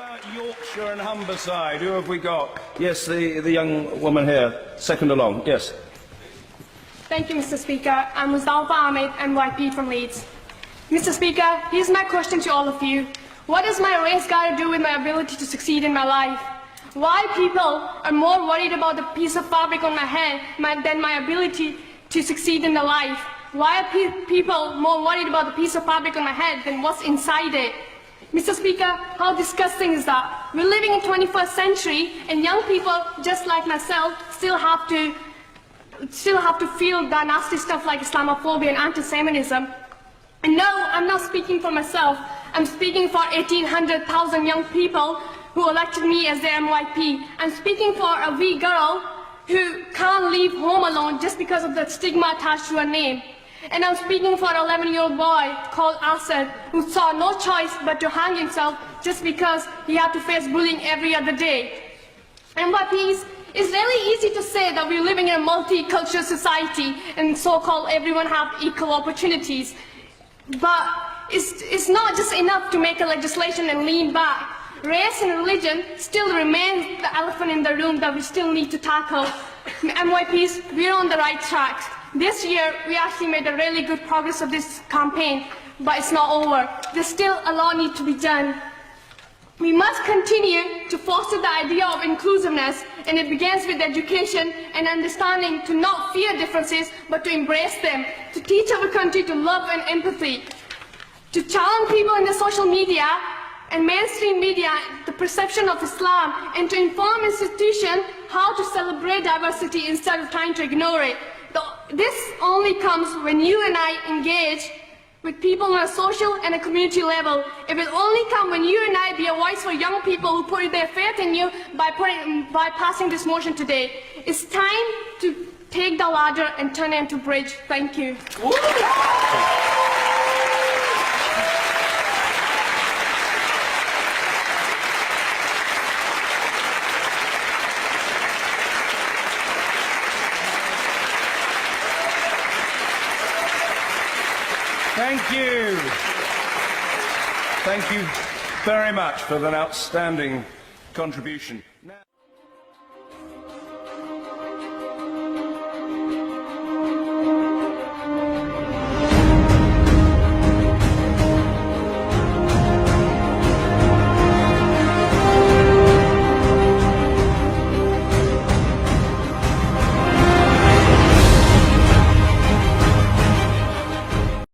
about Yorkshire and Humberside? Who have we got? Yes, the young woman here, second along. Yes. Thank you, Mr. Speaker. I'm Mustafa Ahmed, MYP from Leeds. Mr. Speaker, here's my question to all of you. What does my race got to do with my ability to succeed in my life? Why people are more worried about the piece of fabric on my head than my ability to succeed in the life? Why are people more worried about the piece of fabric on my head than what's inside it? Mr. Speaker, how disgusting is that? We're living in the 21st century, and young people, just like myself, still have to feel that nasty stuff like Islamophobia and anti-Semitism. And no, I'm not speaking for myself. I'm speaking for 1,800,000 young people who elected me as their MYP. I'm speaking for a wee girl who can't leave home alone just because of the stigma attached to her name. And I'm speaking for an 11-year-old boy called Asad, who saw no choice but to hang himself just because he had to face bullying every other day. MYPs, it's really easy to say that we're living in a multicultural society and so-called everyone have equal opportunities. But it's not just enough to make a legislation and lean back. Race and religion still remains the elephant in the room that we still need to tackle. MYPs, we're on the right track. This year, we actually made a really good progress of this campaign, but it's not over. There's still a lot need to be done. We must continue to foster the idea of inclusiveness, and it begins with education and understanding to not fear differences, but to embrace them, to teach our country to love and empathy, to challenge people in the social media and mainstream media the perception of Islam, and to inform institutions how to celebrate diversity instead of trying to ignore it. This only comes when you and I engage with people on a social and a community level. It will only come when you and I be a voice for young people who put their faith in you by passing this motion today. It's time to take the ladder and turn it into a bridge. Thank you. Thank you. Thank you very much for an outstanding contribution. Now